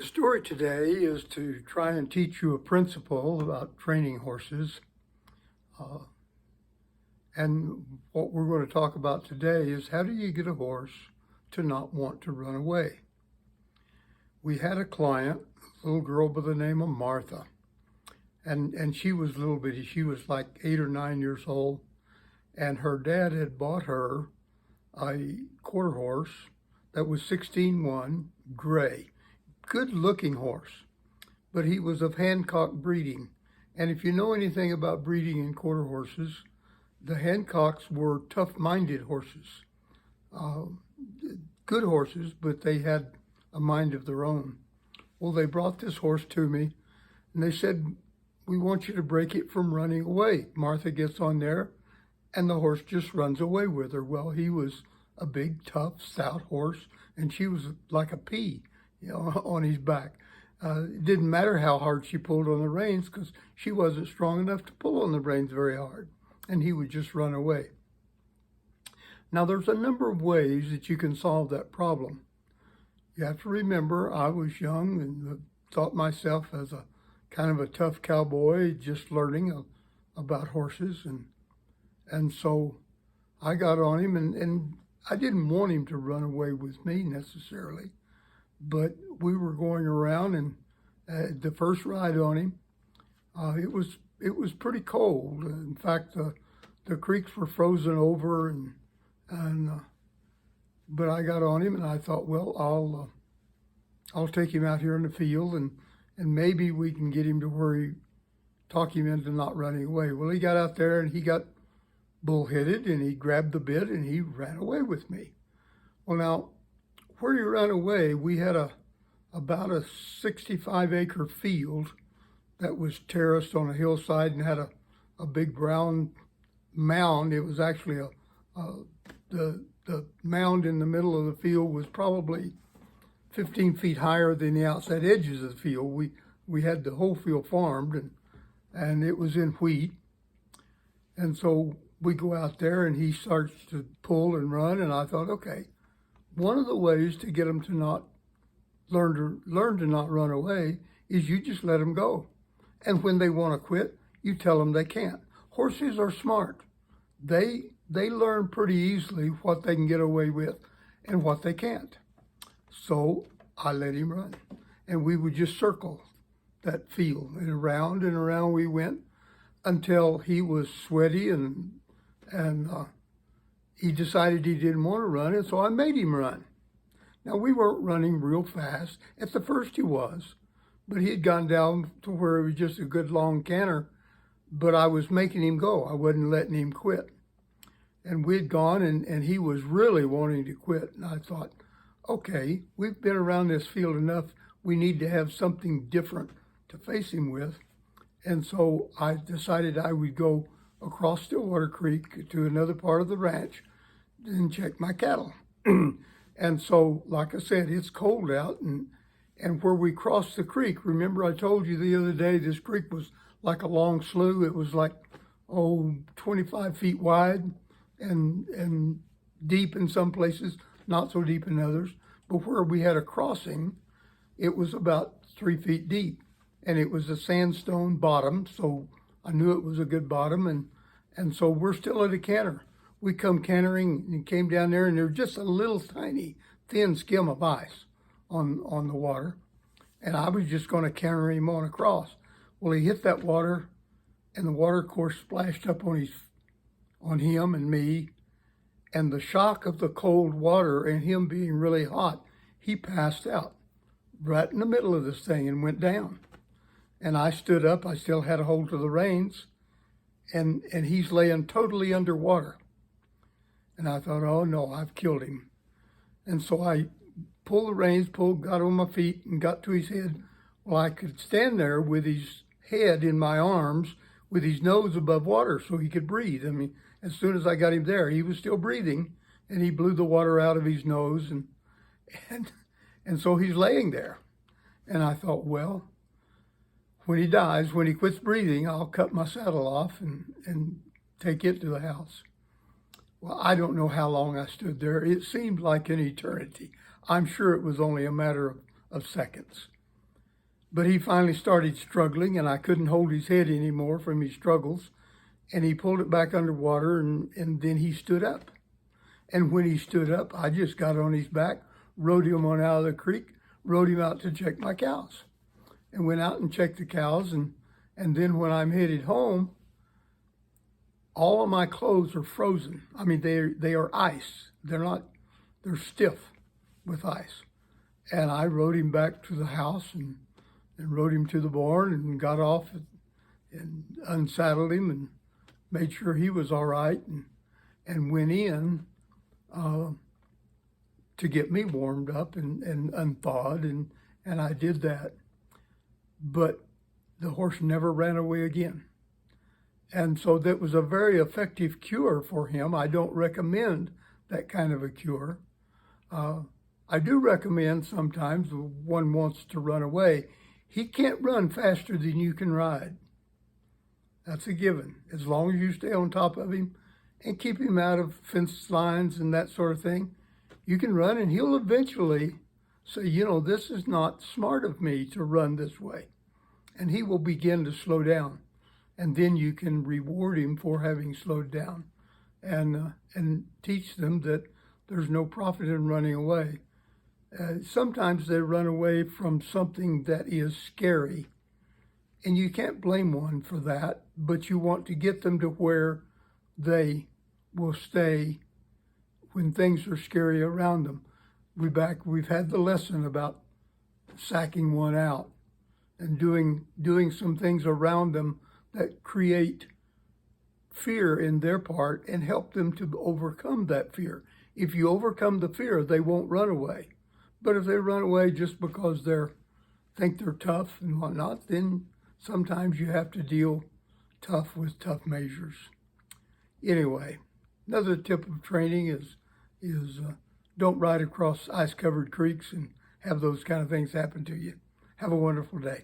The story today is to try and teach you a principle about training horses. Uh, and what we're going to talk about today is how do you get a horse to not want to run away? We had a client, a little girl by the name of Martha, and she was a little bitty. She was like 8 or 9 years old, and her dad had bought her a quarter horse that was 16-1 gray. Good looking horse, but he was of Hancock breeding. And if you know anything about breeding in quarter horses, the Hancocks were tough-minded horses. Uh, Good horses, but they had a mind of their own. Well, they brought this horse to me and they said, "We want you to break it from running away." Martha gets on there and the horse just runs away with her. Well, he was a big, tough, stout horse, and she was like a pea, on his back. It didn't matter how hard she pulled on the reins because she wasn't strong enough to pull on the reins very hard, and he would just run away. Now, there's a number of ways that you can solve that problem. You have to remember, I was young and thought myself as a kind of a tough cowboy, just learning about horses, and so I got on him, and I didn't want him to run away with me necessarily, but we were going around, and the first ride on him, it was pretty cold. In fact, the creeks were frozen over, and but I got on him, and I thought, well, I'll take him out here in the field, and maybe we can get him to where talk him into not running away. Well, he got out there and he got bullheaded, and he grabbed the bit and he ran away with me. Well, now, where he ran away, we had about a 65-acre field that was terraced on a hillside and had a big brown mound. It was actually the mound in the middle of the field was probably 15 feet higher than the outside edges of the field. We had the whole field farmed, and it was in wheat. And so we go out there and he starts to pull and run, and I thought, okay, one of the ways to get him to not learn to not run away is you just let them go. And when they want to quit, you tell them they can't. Horses are smart. They learn pretty easily what they can get away with and what they can't. So I let him run, and we would just circle that field, and around we went until he was sweaty and he decided he didn't want to run, and so I made him run. Now, we weren't running real fast. At the first he was, but he had gone down to where it was just a good long canter, but I was making him go. I wasn't letting him quit. And we'd gone, and he was really wanting to quit. And I thought, okay, we've been around this field enough. We need to have something different to face him with. And so I decided I would go across Stillwater Creek to another part of the ranch and check my cattle. And so, like I said, it's cold out, and where we crossed the creek, remember I told you the other day this creek was like a long slough. It was like, 25 feet wide and deep in some places, not so deep in others. But where we had a crossing, it was about 3 feet deep, and it was a sandstone bottom, so I knew it was a good bottom, and so we're still at a canter. We come cantering and came down there, and there was just a little tiny thin skim of ice on the water, and I was just going to canter him on across. Well, he hit that water, and the water, of course, splashed up on him and me, and the shock of the cold water and him being really hot, he passed out right in the middle of this thing and went down. And I stood up. I still had a hold of the reins, and he's laying totally underwater. And I thought, oh no, I've killed him. And so I pulled the reins, got on my feet and got to his head. Well, I could stand there with his head in my arms with his nose above water so he could breathe. I mean, as soon as I got him there, he was still breathing, and he blew the water out of his nose, and so he's laying there. And I thought, well, when he dies, when he quits breathing, I'll cut my saddle off and take it to the house. Well, I don't know how long I stood there. It seemed like an eternity. I'm sure it was only a matter of seconds. But he finally started struggling, and I couldn't hold his head anymore from his struggles. And he pulled it back underwater, and then he stood up. And when he stood up, I just got on his back, rode him on out of the creek, rode him out to check my cows, and went out and checked the cows. And then when I'm headed home, all of my clothes are frozen. I mean, they are ice. They're stiff with ice. And I rode him back to the house and rode him to the barn and got off and unsaddled him and made sure he was all right, and went in to get me warmed up and unthawed, and I did that. But the horse never ran away again. And so that was a very effective cure for him. I don't recommend that kind of a cure. I do recommend sometimes one wants to run away. He can't run faster than you can ride. That's a given. As long as you stay on top of him and keep him out of fence lines and that sort of thing, you can run, and he'll eventually say, this is not smart of me to run this way. And he will begin to slow down. And then you can reward him for having slowed down and teach them that there's no profit in running away. Sometimes they run away from something that is scary, and you can't blame one for that, but you want to get them to where they will stay when things are scary around them. We've had the lesson about sacking one out and doing some things around them that create fear in their part and help them to overcome that fear. If you overcome the fear, they won't run away. But if they run away just because think they're tough and whatnot, then sometimes you have to deal tough with tough measures. Anyway, another tip of training is don't ride across ice-covered creeks and have those kind of things happen to you. Have a wonderful day.